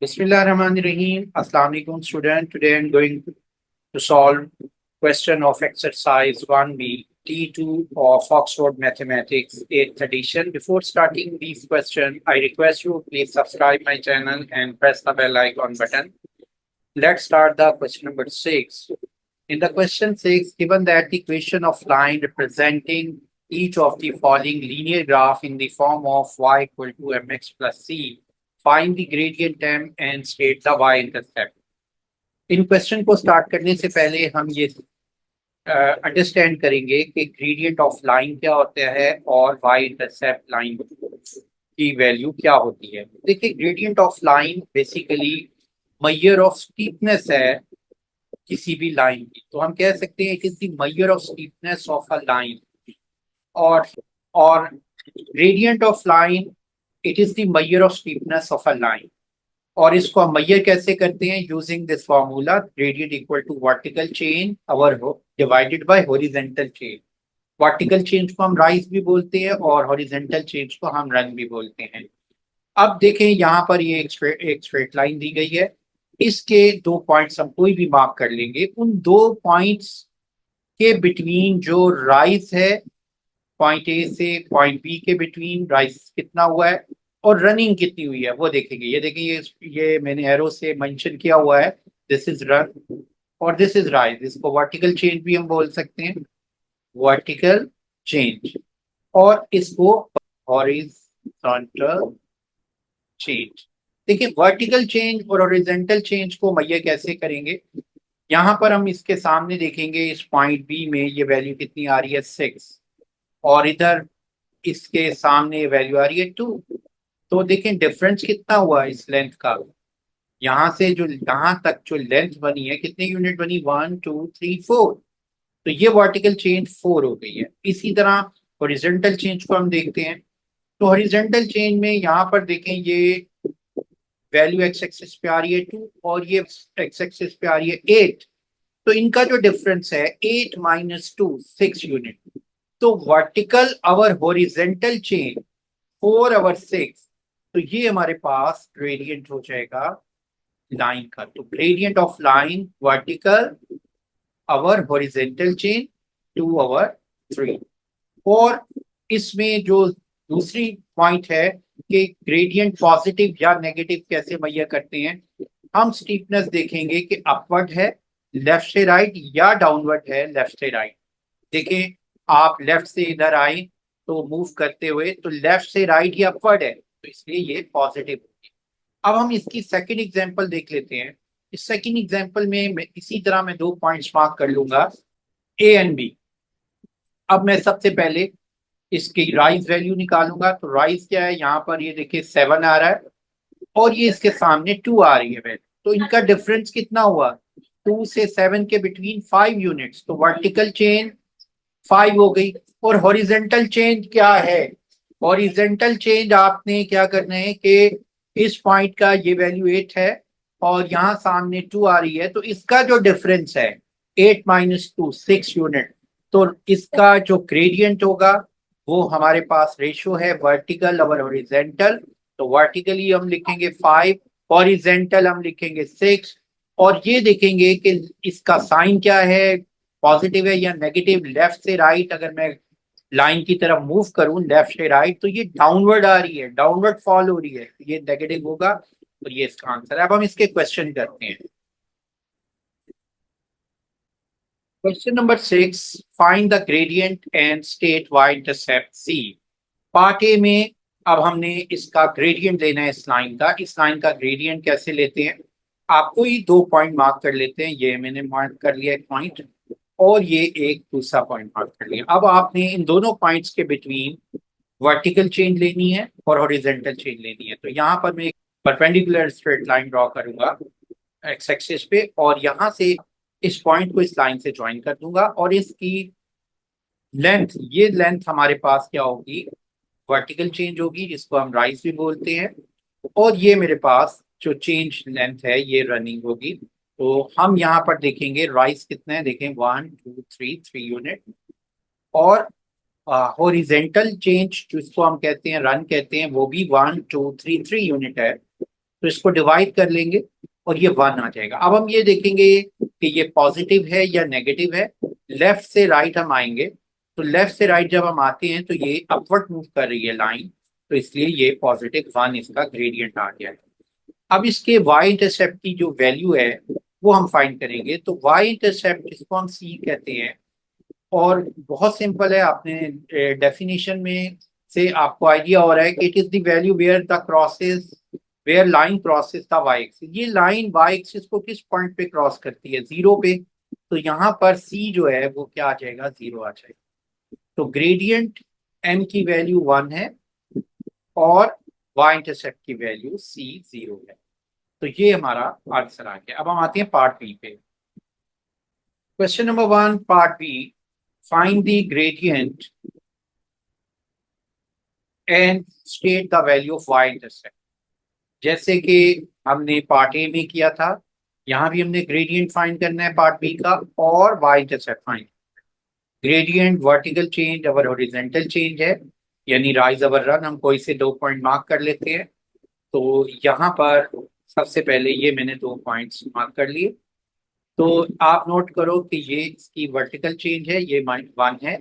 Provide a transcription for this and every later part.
Bismillahirrahmanirrahim. Assalamu alaikum student. Today I'm going to solve question of exercise 1B T2 of Oxford Mathematics 8th edition. Before starting these questions, I request you please subscribe my channel and press the bell icon button. Let's start the question number 6. In the question 6, given that the equation of line representing each of the following linear graph in the form of y equal to mx plus c, find the gradient m and state the y-intercept. In question को start करने से पहले हम ये understand करेंगे कि gradient of line क्या होता है और वाई इंटरसेप्ट लाइन की वैल्यू क्या होती है। देखिए, gradient of line basically major of steepness है किसी भी लाइन की, तो हम कह सकते हैं it is the measure of steepness of a line. और gradient of line it is the measure of steepness of a line. और इसको हम मेजर कैसे करते हैं? Using this formula, gradient equal to vertical change over divided by horizontal change. Vertical change को हम rise भी बोलते हैं और हॉरिजॉन्टल चेंज को हम रन भी बोलते हैं। अब देखें, यहाँ पर ये एक स्ट्रेट लाइन दी गई है, इसके दो पॉइंट्स हम कोई भी मार्क कर लेंगे। उन दो पॉइंट्स के बिटवीन जो राइज है, पॉइंट ए से पॉइंट बी के बिटवीन राइज कितना हुआ है और रनिंग कितनी हुई है वो देखेंगे। ये देखें, ये मैंने एरो से मेंशन किया हुआ है, दिस इज रन और दिस इज राइज। इसको वर्टिकल चेंज भी हम बोल सकते हैं, वर्टिकल चेंज, और इसको हॉरिजॉन्टल चेंज। देखिए, वर्टिकल चेंज और हॉरिजॉन्टल चेंज को मेजर कैसे करेंगे? यहाँ पर हम इसके सामने देखेंगे, इस पॉइंट बी में ये वैल्यू कितनी आ रही है 6, और इधर इसके सामने वैल्यू आ रही है 2। तो देखें डिफरेंस कितना हुआ इस लेंथ का। यहाँ से जो यहाँ तक जो लेंथ बनी है, कितने यूनिट बनी? 1 2 3 4। तो ये वर्टिकल चेंज 4 हो गई है। इसी तरह हॉरिजॉन्टल चेंज को हम देखते हैं, तो हॉरिजॉन्टल चेंज में यहाँ पर देखें, ये वैल्यू एक्स एक्सिस पे आ रही है 2 और ये एक्स एक्सिस पे आ रही है 8। तो इनका जो डिफरेंस है 8 माइनस 2 6 यूनिट। तो वर्टिकल और हॉरिजॉन्टल चेंज 4 और 6, तो ये हमारे पास ग्रेडियंट हो जाएगा लाइन का। तो ग्रेडियंट ऑफ लाइन वर्टिकल और हॉरिजॉन्टल चेन 2 और 3। और इसमें जो दूसरी पॉइंट है कि ग्रेडियंट पॉजिटिव या नेगेटिव कैसे मेजर करते हैं। हम स्टीपनेस देखेंगे कि अपवर्ड है लेफ्ट से राइट या डाउनवर्ड है लेफ्ट से राइट। देखें, आप लेफ्ट से इधर आए तो मूव करते हुए, तो लेफ्ट से राइट ही अपवर्ड है, तो इसलिए ये पॉजिटिव होगी। अब हम इसकी सेकंड एग्जांपल देख लेते हैं। इस सेकंड एग्जांपल में इसी तरह मैं दो पॉइंट्स मार्क कर लूंगा, ए एंड बी। अब मैं सबसे पहले इसकी राइज वैल्यू निकालूंगा। तो राइज क्या है? यहाँ पर ये देखिए 7 आ रहा है और ये इसके सामने 2 आ रही है वैल्यू। तो इनका डिफरेंस कितना हुआ? 2 से 7 के बिटवीन 5 यूनिट्स। तो वर्टिकल चेन 5 हो गई। और हॉरिजेंटल चेंज क्या है? हॉरिजेंटल चेंज आपने क्या करना है कि इस पॉइंट का ये वैल्यू 8 है और यहाँ सामने 2 आ रही है, तो इसका जो डिफरेंस है 8 माइनस 2 6 यूनिट। तो इसका जो ग्रेडियंट होगा वो हमारे पास रेशियो है वर्टिकल और हॉरिजेंटल। तो वर्टिकली हम लिखेंगे 5, हॉरिजेंटल हम लिखेंगे 6। और ये देखेंगे कि इसका साइन क्या है, पॉजिटिव है या नेगेटिव। लेफ्ट से राइट अगर मैं लाइन की तरफ मूव करूं लेफ्ट से राइट, तो ये डाउनवर्ड आ रही है, डाउनवर्ड फॉल हो रही है, ये नेगेटिव होगा। और ये इसका आंसर है। अब हम इसके क्वेश्चन करते हैं। Question number 6, find the gradient and state y intercept c. Part A में अब हमने इसका ग्रेडियंट लेना है इस लाइन का। इस लाइन का ग्रेडियंट कैसे लेते हैं? आपको ही दो पॉइंट मार्क कर लेते हैं। ये मैंने मार्क कर लिया एक पॉइंट और ये एक दूसरा पॉइंट मार्क कर लिया। अब आपने इन दोनों पॉइंट्स के बिटवीन वर्टिकल चेंज लेनी है और हॉरिजॉन्टल चेंज लेनी है। तो यहाँ पर मैं एक परपेंडिकुलर स्ट्रेट लाइन ड्रॉ करूंगा एक्स एक्सिस पे, और यहाँ से इस पॉइंट को इस लाइन से ज्वाइन कर दूंगा। और इसकी लेंथ, ये लेंथ हमारे पास क्या होगी? वर्टिकल चेंज होगी, जिसको हम राइज भी बोलते हैं। और ये मेरे पास जो चेंज लेंथ है ये रनिंग होगी। तो हम यहाँ पर देखेंगे राइज कितना है, देखें 1 2 3 यूनिट। और हॉरिजेंटल चेंज जिसको हम कहते हैं रन कहते हैं, वो भी 1 2 3 यूनिट है। तो इसको डिवाइड कर लेंगे और ये 1 आ जाएगा। अब हम ये देखेंगे कि ये पॉजिटिव है या नेगेटिव है। लेफ्ट से राइट हम आएंगे, तो लेफ्ट से राइट जब हम आते हैं तो ये अपवर्ड मूव कर रही है लाइन, तो इसलिए ये +1 इसका ग्रेडियंट आ गया है। अब इसके वाई इंटरसेप्ट की जो वैल्यू है वो हम फाइंड करेंगे। तो वाई इंटरसेप्ट जिसको हम सी कहते हैं, और बहुत सिंपल है, आपने डेफिनेशन में से आपको आइडिया हो रहा है कि it is the value where the crosses, where line crosses the y axis. ये लाइन वाई एक्सिस को किस पॉइंट पे क्रॉस करती है? 0 पे। तो यहाँ पर सी जो है वो क्या आ जाएगा? 0 आ जाएगा। तो ग्रेडियंट एम की वैल्यू 1 है और वाई इंटरसेप्ट की वैल्यू सी 0 है। तो ये हमारा आंसर आ गया। अब हम आते हैं पार्ट बी पे। Question number 1 part B, find the gradient and state the value of y intercept. जैसे कि हमने पार्ट ए में किया था, यहाँ भी हमने ग्रेडियंट फाइंड करना है पार्ट बी का, और y intercept find. Gradient vertical change और हॉरिजॉन्टल चेंज है, यानी राइज अवर रन, हम कोई से 2 पॉइंट मार्क कर लेते हैं। तो यहाँ पर सबसे पहले ये मैंने 2 पॉइंट्स मार्क कर लिए। तो आप नोट करो कि ये इसकी वर्टिकल चेंज है, ये -1 है,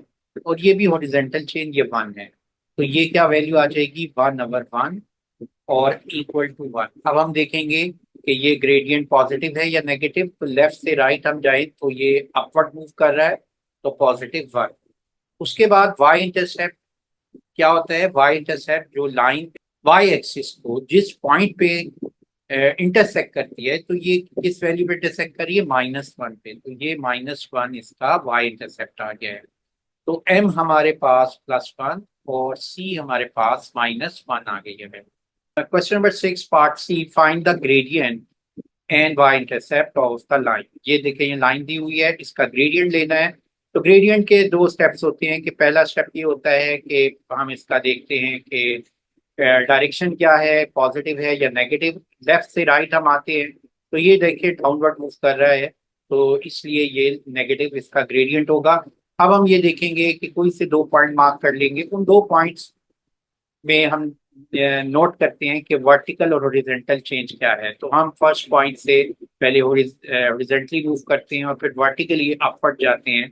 और ये भी हॉरिजॉन्टल चेंज, ये 1 है। तो ये क्या वैल्यू आ जाएगी? 1/1 और इक्वल टू 1। अब हम देखेंगे कि ये ग्रेडियंट पॉजिटिव है या नेगेटिव। तो लेफ्ट से राइट हम जाए तो ये अपवर्ड मूव कर रहा है, तो +1। उसके बाद वाई इंटरसेप्ट क्या होता है? वाई इंटरसेप्ट जो लाइन वाई एक्सिस को जिस पॉइंट पे इंटरसेक्ट करती है, तो ये किस वैल्यू पे इंटरसेक्ट कर रही है? -1 पे। तो ये -1 इसका वाई इंटरसेप्ट आ गया है। तो एम हमारे पास +1 और सी हमारे पास -1 आ गई है। Question number 6 part C, find the gradient and y intercept of the line. ये देखिए, ये लाइन दी हुई है, इसका ग्रेडियंट लेना है। तो ग्रेडियंट के 2 स्टेप्स होते हैं कि पहला स्टेप ये होता है कि हम इसका देखते हैं कि डायरेक्शन क्या है, पॉजिटिव है या नेगेटिव। लेफ्ट से राइट हम आते हैं, तो ये देखिए डाउनवर्ड मूव कर रहा है, तो इसलिए ये नेगेटिव इसका ग्रेडियंट होगा। अब हम ये देखेंगे कि कोई से 2 पॉइंट मार्क कर लेंगे। उन 2 पॉइंट्स में हम नोट करते हैं कि वर्टिकल और हॉरिजॉन्टल चेंज क्या है। तो हम फर्स्ट पॉइंट से पहले हॉरिजॉन्टली मूव करते हैं और फिर वर्टिकली अपवर्ड जाते हैं।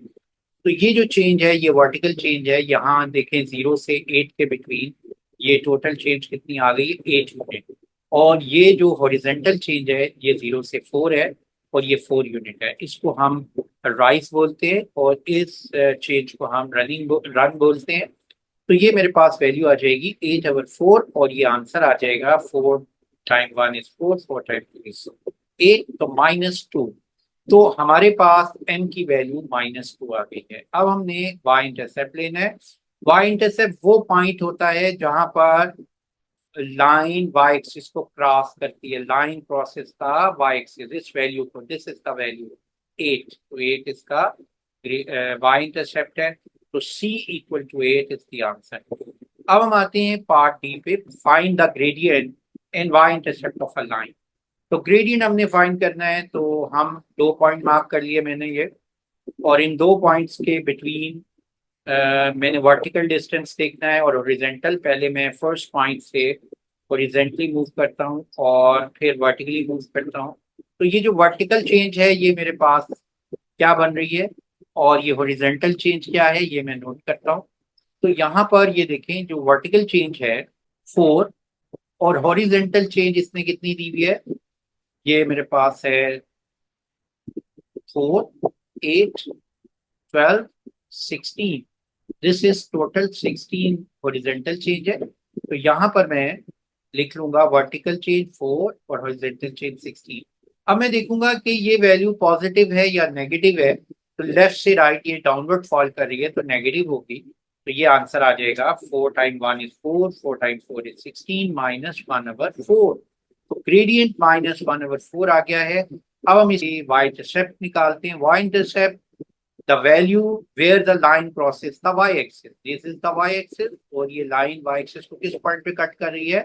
तो ये जो चेंज है ये वर्टिकल चेंज है। यहाँ देखें 0 से 8 के बिटवीन ये टोटल चेंज कितनी आ गई? 8 यूनिट। और ये जो हॉरिजॉन्टल चेंज है ये 0 से 4 है और ये 4 यूनिट है। इसको हम राइज बोलते हैं और इस चेंज को हम रन बोलते हैं। तो ये मेरे पास वैल्यू आ जाएगी 8/4 और ये आंसर आ जाएगा 4 टाइम 1 इज 4, 4 टाइम 2 इज 8, तो -2। तो हमारे पास m की वैल्यू -2 आ गई है। अब हमने y इंटरसेप्ट लेना है। y इंटरसेप्ट वो पॉइंट होता है जहां पर लाइन y एक्सिस को क्रॉस करती है, लाइन क्रॉसेस का y एक्सिस, इस वैल्यू को, दिस इज द वैल्यू 8। तो 8 इसका y इंटरसेप्ट है, तो c = 8 इज द आंसर। अब हम आते हैं पार्ट डी पे, find the gradient and y intercept of a line. तो ग्रेडियंट हमने फाइंड करना है, तो हम 2 पॉइंट मार्क कर लिए मैंने ये, और इन 2 पॉइंट्स के बिटवीन मैंने वर्टिकल डिस्टेंस देखना है और हॉरिजॉन्टल। पहले मैं फर्स्ट पॉइंट से हॉरिजॉन्टली मूव करता हूँ और फिर वर्टिकली मूव करता हूँ। तो ये जो वर्टिकल चेंज है ये मेरे पास क्या बन रही है, और ये हॉरिजॉन्टल चेंज क्या है ये मैं नोट करता हूँ। तो यहाँ पर ये देखें, जो वर्टिकल चेंज है 4 और हॉरिजॉन्टल चेंज इसमें कितनी दी हुई है? ये मेरे पास है 4, 8, 12, 16। This is total 16 horizontal change है। तो यहाँ पर मैं लिख लूंगा वर्टिकल चेंज 4 और हॉरिजॉन्टल चेंज 16। अब मैं देखूंगा कि ये वैल्यू पॉजिटिव है या नेगेटिव है। तो लेफ्ट से राइट ये डाउनवर्ड फॉल कर रही है तो नेगेटिव होगी। तो ये आंसर आ जाएगा 4 टाइम 1 इज 4, 4 टाइम 4 इज 16, -1/4। तो ग्रेडियंट -1/4 आ गया है। अब हम इसे वाई इंटरसेप्ट निकालते हैं। Y intercept the value where the line crosses the y axis, this is the y axis, और ये लाइन वाई एक्सिस को किस पॉइंट पे कट कर रही है?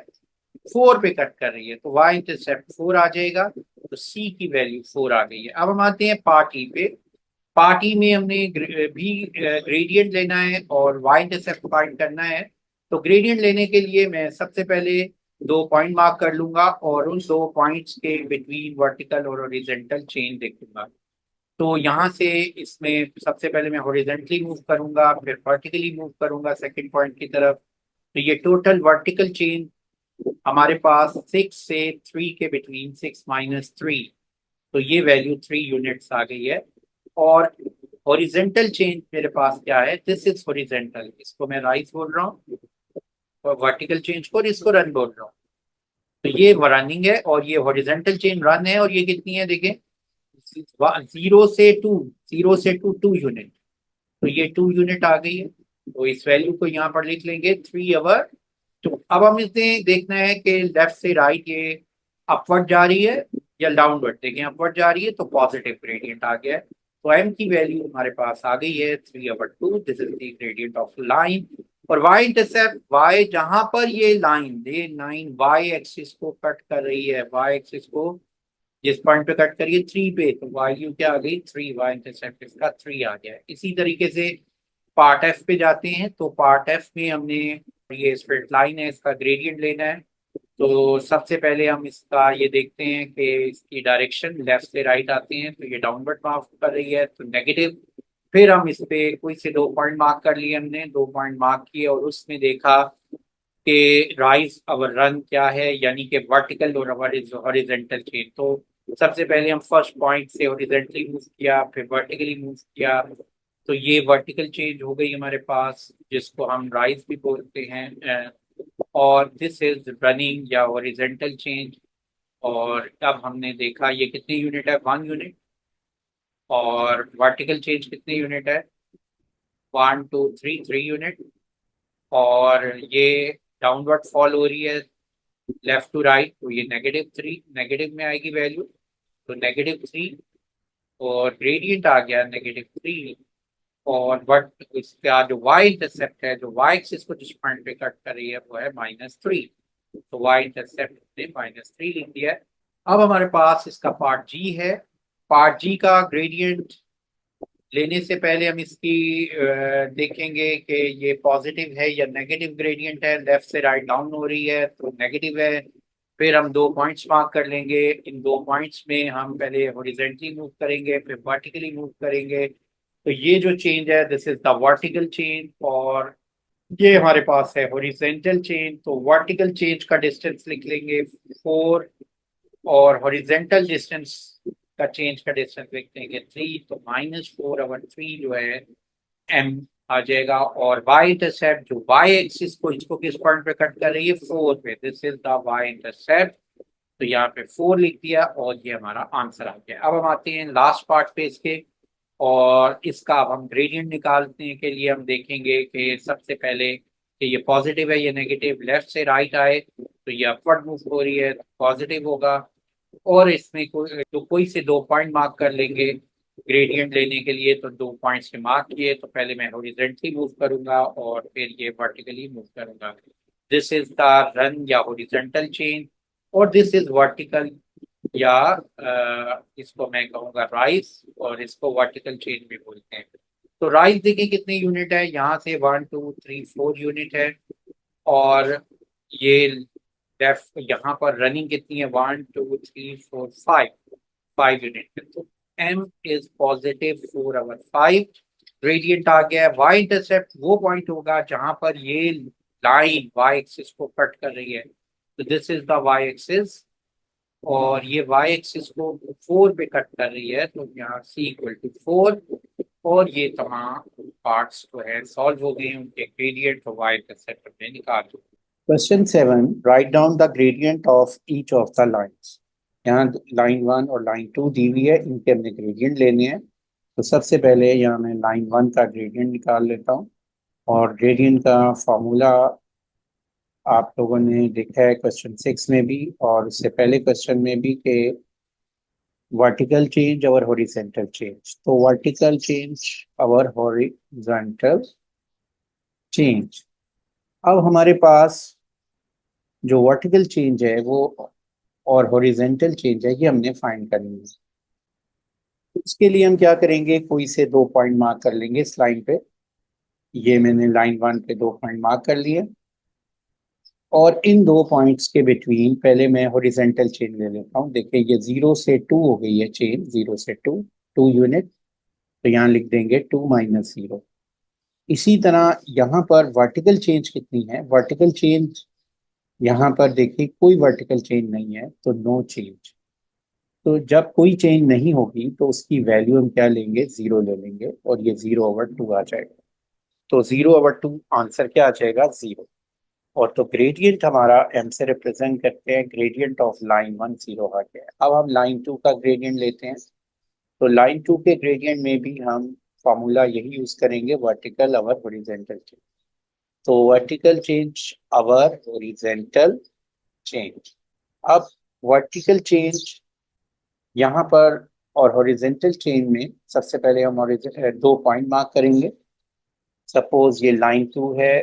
4 पे कट कर रही है। तो वाई इंटरसेप्ट 4 आ जाएगा, तो सी की वैल्यू 4 आ गई है। अब हम आते हैं पार्ट ई पे। पार्ट ई में हमने भी ग्रेडियंट लेना है और वाई इंटरसेप्ट फाइंड करना है। तो ग्रेडियंट लेने के लिए मैं सबसे पहले दो पॉइंट मार्क कर लूंगा और उन दो पॉइंट्स के बिटवीन वर्टिकल और हॉरिजॉन्टल चेन देखूंगा। तो यहाँ से इसमें सबसे पहले मैं हॉरिजॉन्टली मूव करूंगा, फिर वर्टिकली मूव करूंगा सेकंड पॉइंट की तरफ। तो ये टोटल वर्टिकल चेन हमारे पास 6 से 3 के बिटवीन, 6 - 3, तो ये वैल्यू 3 यूनिट्स आ गई है। और हॉरिजेंटल चेंज मेरे पास क्या है, दिस इज हॉरिजेंटल, इसको मैं राइज बोल रहा हूँ, और वर्टिकल चेंज को और इसको रन बोल रहा हूँ। तो ये रनिंग है और ये हॉरिजेंटल चेन रन है, और ये कितनी है देखें, 0 से 2, 0 से 2 यूनिट। तो ये 2 यूनिट आ गई है, तो इस वैल्यू को यहाँ पर लिख लेंगे 3 आवर। तो अब हम इसे देखना है कि लेफ्ट से राइट ये अपवर्ड जा रही है या डाउनवर्ड। देखें अपवर्ड जा रही है तो पॉजिटिव ग्रेडियंट आ गया है। तो एम की वैल्यू हमारे पास आ गई है 3/2, this is the gradient of line. और वाई इंटरसेप्ट, वाई जहां पर ये लाइन वाई एक्सिस को कट कर रही है, वाई एक्सिस को जिस पॉइंट पे कट करिए 3 पे, तो वैल्यू क्या आ गई 3, वाई इंटरसेप्ट इसका 3 आ गया है। इसी तरीके से पार्ट एफ पे जाते हैं, तो पार्ट एफ में हमने ये स्ट्रेट लाइन है, इसका ग्रेडियंट लेना है। तो सबसे पहले हम इसका ये देखते हैं कि इसकी डायरेक्शन लेफ्ट से राइट आते हैं, तो ये डाउनवर्ड मार्क कर रही है तो नेगेटिव। फिर हम इस पे कोई से दो पॉइंट मार्क कर लिए, हमने दो पॉइंट मार्क किए और उसमें देखा कि राइज अवर रन क्या है, यानी कि वर्टिकल और हॉरिजॉन्टल चेन। तो सबसे पहले हम फर्स्ट पॉइंट से हॉरिजॉन्टली मूव किया, फिर वर्टिकली मूव किया, तो ये वर्टिकल चेंज हो गई हमारे पास, जिसको हम राइज भी बोलते हैं। और दिस इज रनिंग या हॉरिजॉन्टल चेंज। और अब हमने देखा ये कितने यूनिट है, 1 यूनिट। और वर्टिकल चेंज कितने यूनिट है, 1 2 3 3 यूनिट। और ये डाउनवर्ड फॉल हो रही है लेफ्ट टू राइट, तो ये -3, नेगेटिव में आएगी वैल्यू, तो -3। और ग्रेडियंट आ गया -3। और बट इसका जो वाई इंटरसेप्ट है, जो वाई एक्सिस को जिस पॉइंट पे कट कर रही है वो है -3, तो वाई इंटरसेप्ट ने -3 लिख दिया है। अब हमारे पास इसका पार्ट जी है। पार्ट जी का ग्रेडियंट लेने से पहले हम इसकी देखेंगे कि ये पॉजिटिव है या नेगेटिव ग्रेडियंट है। लेफ्ट से राइट डाउन हो रही है तो नेगेटिव है। फिर हम दो पॉइंट्स मार्क कर लेंगे, इन दो पॉइंट्स में हम पहले हॉरिजॉन्टली मूव करेंगे फिर वर्टिकली मूव करेंगे। तो ये जो चेंज है this is the vertical change, और ये हमारे पास है हॉरिजॉन्टल चेंज। तो वर्टिकल चेंज का डिस्टेंस लिख लेंगे 4, और हॉरिजेंटल डिस्टेंस का चेंज का डिस्टेंस लिख देंगे 3, तो -4/3 जो है एम आ जाएगा। और वाई इंटरसेप्ट जो वाई एक्सिस को इसको किस पॉइंट पे कट कर रही है, 4 पे, this is the y intercept. तो यहाँ पे 4 लिख दिया और ये हमारा आंसर आ गया। अब हम आते हैं लास्ट पार्ट पे इसके, और इसका अब हम ग्रेडियंट निकालने के लिए हम देखेंगे कि सबसे पहले कि ये पॉजिटिव है ये नेगेटिव, लेफ्ट से राइट आए तो ये अपवर्ड मूव हो रही है पॉजिटिव होगा। और इसमें कोई से दो पॉइंट मार्क कर लेंगे ग्रेडियंट लेने के लिए, तो दो पॉइंट्स के मार्क किए, तो पहले मैं हॉरिजॉन्टली मूव करूंगा और फिर ये वर्टिकली मूव करूंगा। दिस इज द रन या हॉरिजॉन्टल चेंज, और दिस इज वर्टिकल या इसको मैं कहूँगा राइज, और इसको वर्टिकल चेंज भी बोलते हैं। तो राइज देखिए कितने यूनिट है, यहाँ से 1 2 3 4 यूनिट है। और ये लेफ्ट यहाँ पर रनिंग कितनी है, 1 2 3 4 5, 5 यूनिट है। तो एम इज पॉजिटिव 4/5। ग्रेडियंट आ गया है। वाई इंटरसेप्ट वो पॉइंट होगा जहां पर ये लाइन वाई एक्सिस को कट कर रही है, तो this is the y axis. और ये वाई एक्सिस को 4 पे कट कर रही है, तो यहाँ C = 4। और ये तमाम पार्ट्स जो है सॉल्व हो गए हैं, उनके ग्रेडियंट तो वाई इंटरसेप्ट हमने निकाल दिए। Question 7, write down the gradient of each of the lines. यहाँ लाइन 1 और लाइन 2 दी हुई है, इनके हमने ग्रेडियंट लेने हैं। तो सबसे पहले यहाँ मैं लाइन 1 का ग्रेडियंट निकाल लेता हूँ। और ग्रेडियंट का फॉर्मूला आप लोगों ने देखा है क्वेश्चन 6 में भी और उससे पहले क्वेश्चन में भी, कि वर्टिकल चेंज और हॉरिजॉन्टल चेंज। तो वर्टिकल चेंज और हॉरिजॉन्टल चेंज। अब हमारे पास जो वर्टिकल चेंज है वो और हॉरिजॉन्टल चेंज है, ये हमने फाइंड करनी है। इसके लिए हम क्या करेंगे, कोई से दो पॉइंट मार्क कर लेंगे इस लाइन पे। ये मैंने लाइन 1 पे दो पॉइंट मार्क कर लिए। और इन दो पॉइंट्स के बिटवीन पहले मैं हॉरिजेंटल चेन ले लेता हूँ। देखिए ये 0 से 2 हो गई है चेन, 0 से 2 यूनिट, तो यहाँ लिख देंगे 2 - 0। इसी तरह यहाँ पर वर्टिकल चेंज कितनी है, वर्टिकल चेंज यहाँ पर देखिए कोई वर्टिकल चेंज नहीं है, तो नो चेंज। तो जब कोई चेंज नहीं होगी तो उसकी वैल्यू हम क्या लेंगे, 0 ले लेंगे, और ये 0/2 आ जाएगा। तो 0/2 आंसर क्या आ जाएगा, 0। और तो ग्रेडियंट हमारा m से रिप्रेजेंट करते हैं, ग्रेडियंट ऑफ लाइन 1 0 आ गया। अब हम लाइन 2 का ग्रेडियंट लेते हैं। तो लाइन 2 के ग्रेडियंट में भी हम फॉर्मूला यही यूज करेंगे, वर्टिकल अवर हॉरिजेंटल चेंज। तो vertical change our horizontal change. अब वर्टिकल चेंज यहाँ पर और हॉरिजेंटल चेंज में सबसे पहले हम दो पॉइंट मार्क करेंगे। सपोज ये लाइन 2 है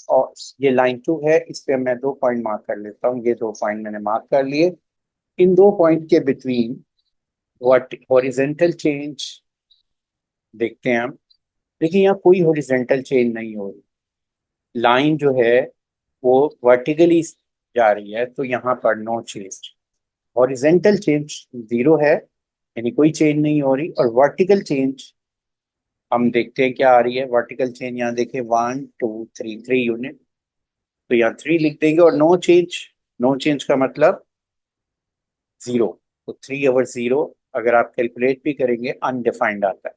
और ये लाइन 2 है, इस पे मैं 2 पॉइंट मार्क कर लेता हूँ। ये 2 पॉइंट मैंने मार्क कर लिए। इन 2 पॉइंट के बिटवीन व्हाट हॉरिजेंटल चेंज देखते हैं हम। देखिए यहाँ कोई हॉरिजेंटल चेंज नहीं हो रही, लाइन जो है वो वर्टिकली जा रही है, तो यहाँ पर नो चेंज। हॉरिजेंटल चेंज 0 है, यानी कोई चेंज नहीं हो रही। और वर्टिकल चेंज हम देखते हैं क्या आ रही है। वर्टिकल चेंज यहाँ देखिए 1 2 3 3 यूनिट, तो यहाँ 3 लिख देंगे। और नो चेंज, नो चेंज का मतलब 0। तो 3/0 अगर आप कैलकुलेट भी करेंगे अनडिफाइंड आता है।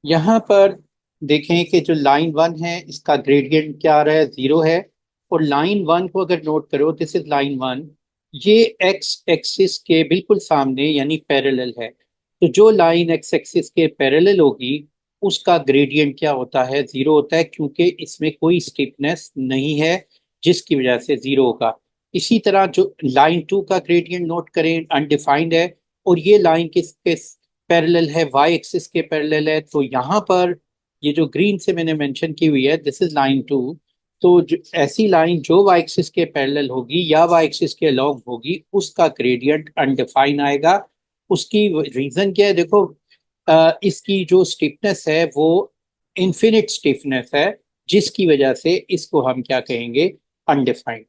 यहाँ पर देखें कि जो लाइन 1 है इसका ग्रेडियंट क्या आ रहा है, 0 है। और लाइन 1 को अगर नोट करो, दिस इज लाइन 1, ये एक्स एक्सिस के बिल्कुल सामने यानी पैरेलल है। तो जो लाइन एक्स एक्सिस के पैरेलल होगी उसका ग्रेडियंट क्या होता है, 0 होता है, क्योंकि इसमें कोई स्टिफनेस नहीं है जिसकी वजह से 0 होगा। इसी तरह जो लाइन 2 का ग्रेडियंट नोट करें, अनडिफाइंड है, और ये लाइन किसके पैरेलल है, वाई एक्सिस के पैरेलल है। तो यहाँ पर ये जो ग्रीन से मैंने मेंशन की हुई है, दिस इज लाइन 2। तो ऐसी लाइन जो वाई एक्सिस के पैरेलल होगी या वाई एक्सिस के अलॉन्ग होगी उसका ग्रेडियंट अनडिफाइन आएगा। उसकी रीजन क्या है, देखो इसकी जो स्टिफनेस है वो इन्फिनिट स्टिफनेस है, जिसकी वजह से इसको हम क्या कहेंगे, अनडिफाइंड।